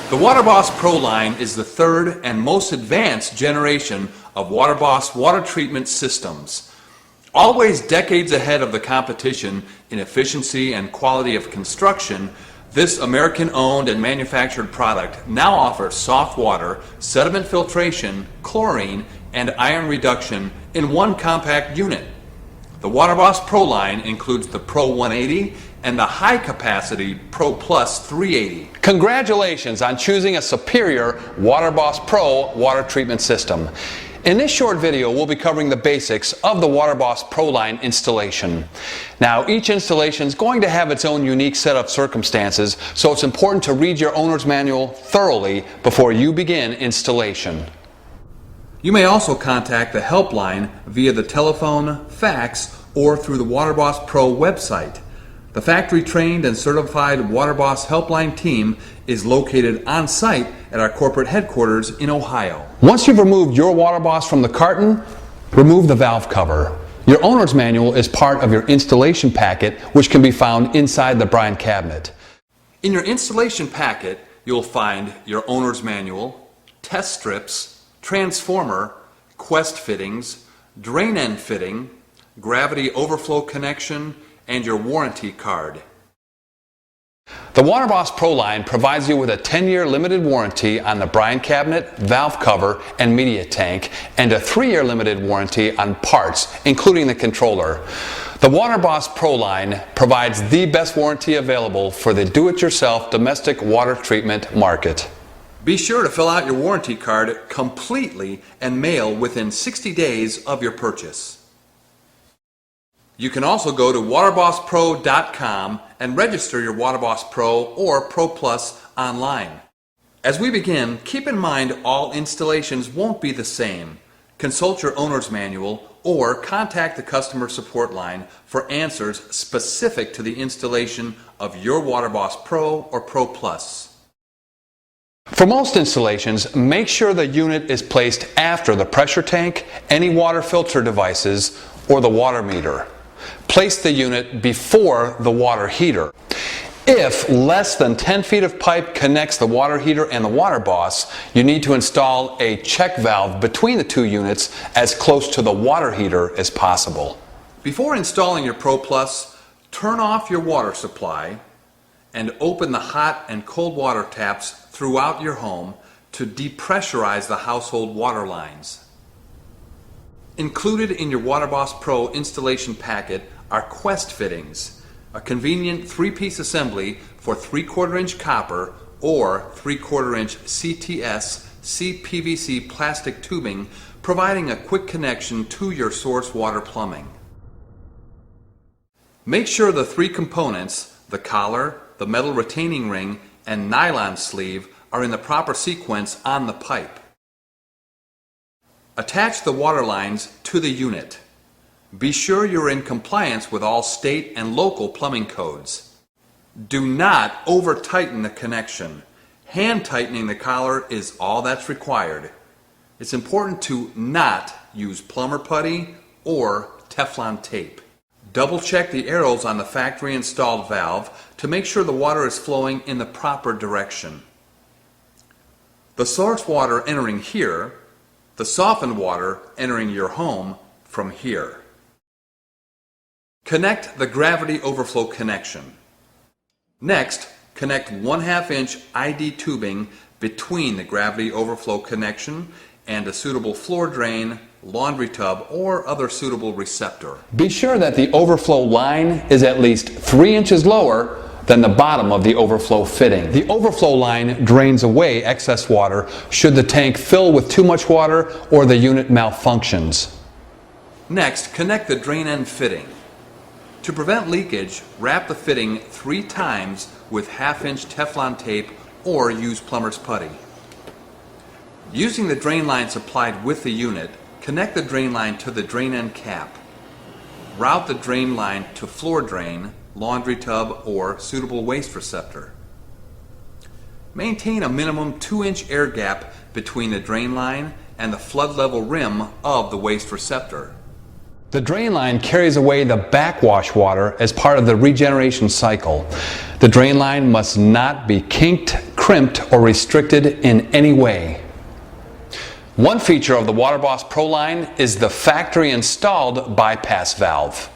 The WaterBoss Pro line is the third and most advanced generation of WaterBoss water treatment systems. Always decades ahead of the competition in efficiency and quality of construction, this American-owned and manufactured product now offers soft water, sediment filtration, chlorine, and iron reduction in one compact unit. The WaterBoss Pro line includes the Pro 180 and the high-capacity PROPLUS 380. Congratulations on choosing a superior WaterBoss Pro water treatment system. In this short video, we'll be covering the basics of the WaterBoss Pro line installation. Now, each installation is going to have its own unique set of circumstances, so it's important to read your owner's manual thoroughly before you begin installation. You may also contact the helpline via the telephone, fax, or through the WaterBoss Pro website. The factory-trained and certified WaterBoss helpline team is located on site at our corporate headquarters in Ohio. Once you've removed your WaterBoss from the carton, remove the valve cover. Your owner's manual is part of your installation packet, which can be found inside the brine cabinet. In your installation packet, you'll find your owner's manual, test strips, transformer, quest fittings, drain end fitting, gravity overflow connection, and your warranty card. The WaterBoss Pro line provides you with a 10-year limited warranty on the brine cabinet, valve cover, and media tank, and a 3-year limited warranty on parts, including the controller. The WaterBoss Pro line provides the best warranty available for the do-it-yourself domestic water treatment market. Be sure to fill out your warranty card completely and mail within 60 days of your purchase. You can also go to waterbosspro.com and register your WaterBoss Pro or ProPlus online. As we begin, keep in mind all installations won't be the same. Consult your owner's manual or contact the customer support line for answers specific to the installation of your WaterBoss Pro or ProPlus. For most installations, make sure the unit is placed after the pressure tank, any water filter devices, or the water meter. Place the unit before the water heater. If less than 10 feet of pipe connects the water heater and the WaterBoss, you need to install a check valve between the two units as close to the water heater as possible. Before installing your ProPlus, turn off your water supply and open the hot and cold water taps throughout your home to depressurize the household water lines. Included in your WaterBoss Pro installation packet are quest fittings, a convenient 3-piece assembly for 3/4 inch copper or 3/4 inch CTS CPVC plastic tubing, providing a quick connection to your source water plumbing. Make sure the 3 components, the collar, the metal retaining ring, and nylon sleeve, are in the proper sequence on the pipe. Attach the water lines to the unit. Be sure you're in compliance with all state and local plumbing codes. Do not over-tighten the connection. Hand tightening the collar is all that's required. It's important to not use plumber putty or Teflon tape. Double check the arrows on the factory installed valve to make sure the water is flowing in the proper direction. The source water entering here, the softened water entering your home from here. Connect the gravity overflow connection. Next, connect 1/2 inch ID tubing between the gravity overflow connection and a suitable floor drain, laundry tub, or other suitable receptor. Be sure that the overflow line is at least 3 inches lower than the bottom of the overflow fitting. The overflow line drains away excess water should the tank fill with too much water or the unit malfunctions. Next, connect the drain end fitting. To prevent leakage, wrap the fitting 3 times with 1/2 inch Teflon tape or use plumber's putty. Using the drain line supplied with the unit, connect the drain line to the drain end cap. Route the drain line to floor drain, laundry tub, or suitable waste receptor. Maintain a minimum 2-inch air gap between the drain line and the flood level rim of the waste receptor. The drain line carries away the backwash water as part of the regeneration cycle. The drain line must not be kinked, crimped, or restricted in any way. One feature of the WaterBoss PRO line is the factory-installed bypass valve.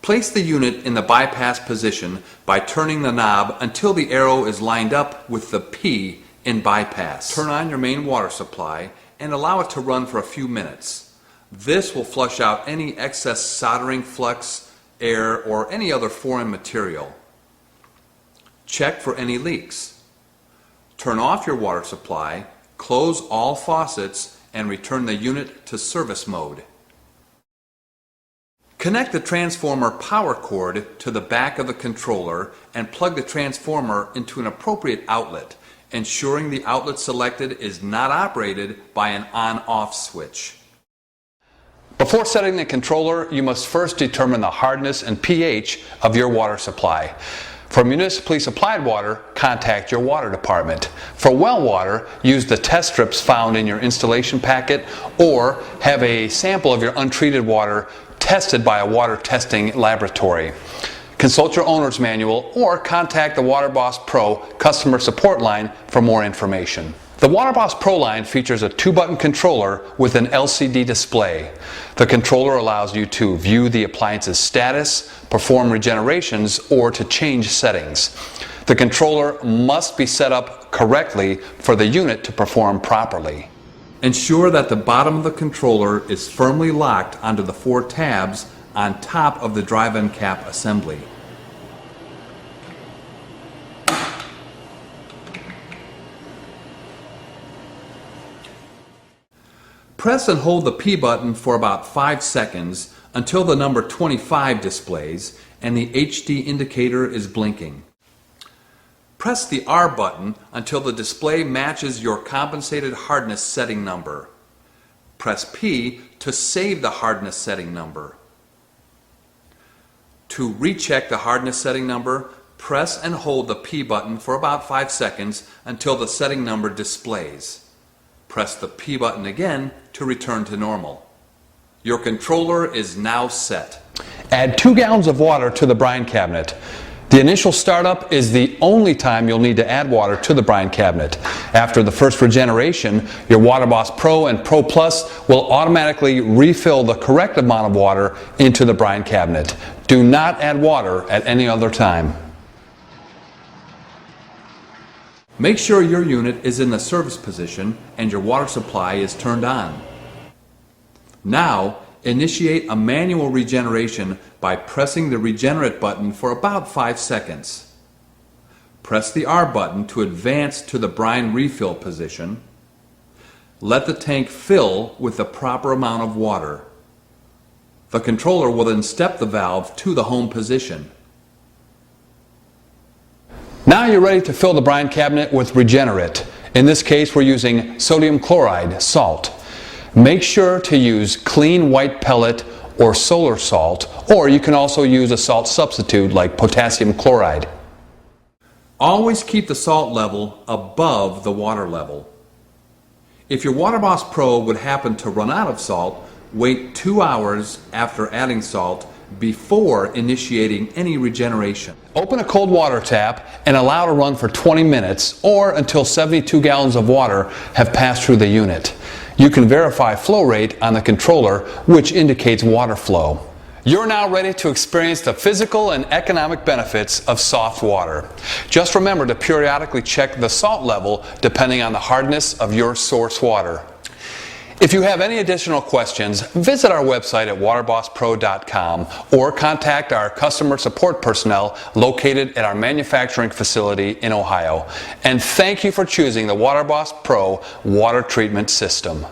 Place the unit in the bypass position by turning the knob until the arrow is lined up with the P in bypass. Turn on your main water supply and allow it to run for a few minutes. This will flush out any excess soldering flux, air, or any other foreign material. Check for any leaks. Turn off your water supply, close all faucets, and return the unit to service mode. Connect the transformer power cord to the back of the controller and plug the transformer into an appropriate outlet, ensuring the outlet selected is not operated by an on-off switch. Before setting the controller, you must first determine the hardness and pH of your water supply. For municipally supplied water, contact your water department. For well water, use the test strips found in your installation packet or have a sample of your untreated water tested by a water testing laboratory. Consult your owner's manual or contact the WaterBoss PRO customer support line for more information. The WaterBoss PRO line features a 2-button controller with an LCD display. The controller allows you to view the appliance's status, perform regenerations, or to change settings. The controller must be set up correctly for the unit to perform properly. Ensure that the bottom of the controller is firmly locked onto the 4 tabs on top of the drive-in cap assembly. Press and hold the P button for about 5 seconds until the number 25 displays and the HD indicator is blinking. Press the R button until the display matches your compensated hardness setting number. Press P to save the hardness setting number. To recheck the hardness setting number, press and hold the P button for about 5 seconds until the setting number displays. Press the P button again to return to normal. Your controller is now set. Add 2 gallons of water to the brine cabinet. The initial startup is the only time you'll need to add water to the brine cabinet. After the first regeneration, your WaterBoss PRO and PROPLUS will automatically refill the correct amount of water into the brine cabinet. Do not add water at any other time. Make sure your unit is in the service position and your water supply is turned on. Now, initiate a manual regeneration by pressing the regenerate button for about 5 seconds. Press the R button to advance to the brine refill position. Let the tank fill with the proper amount of water. The controller will then step the valve to the home position. Now you're ready to fill the brine cabinet with regenerate. In this case, we're using sodium chloride, salt. Make sure to use clean white pellet or solar salt, or you can also use a salt substitute like potassium chloride. Always keep the salt level above the water level. If your WaterBoss PRO would happen to run out of salt, wait 2 hours after adding salt before initiating any regeneration. Open a cold water tap and allow to run for 20 minutes or until 72 gallons of water have passed through the unit. You can verify flow rate on the controller, which indicates water flow. You're now ready to experience the physical and economic benefits of soft water. Just remember to periodically check the salt level depending on the hardness of your source water. If you have any additional questions, visit our website at waterbosspro.com or contact our customer support personnel located at our manufacturing facility in Ohio. And thank you for choosing the WaterBoss PRO water treatment system.